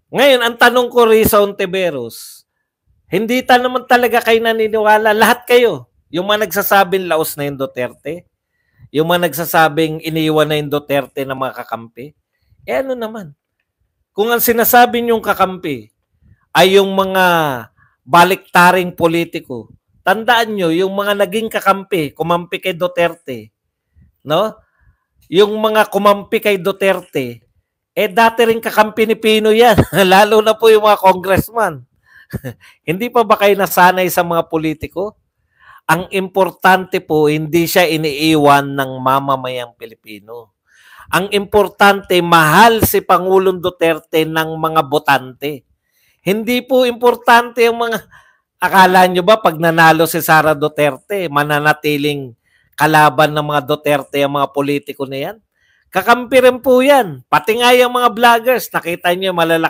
Ngayon, ang tanong ko, Risa Ontiveros, hindi naman talaga kayo naniniwala, lahat kayo, yung mga nagsasabing laos na yung Duterte, yung mga nagsasabing iniwan na yung Duterte na mga kakampi, eh ano naman, kung ang sinasabi niyong kakampi ay yung mga baliktaring politiko, tandaan nyo, yung mga naging kakampi, kumampi kay Duterte, no? Yung mga kumampi kay Duterte, eh dati rin kakampi ni Pino yan, lalo na po yung mga congressman. Hindi pa ba kayo nasanay sa mga politiko? Ang importante po, hindi siya iniiwan ng mamamayang Pilipino. Ang importante, mahal si Pangulong Duterte ng mga botante. Hindi po importante yung mga, akala nyo ba pag nanalo si Sara Duterte, mananatiling kalaban ng mga Duterte ang mga politiko na yan? Kakampi rin po yan. Pati nga yung mga vloggers, nakita nyo malalaki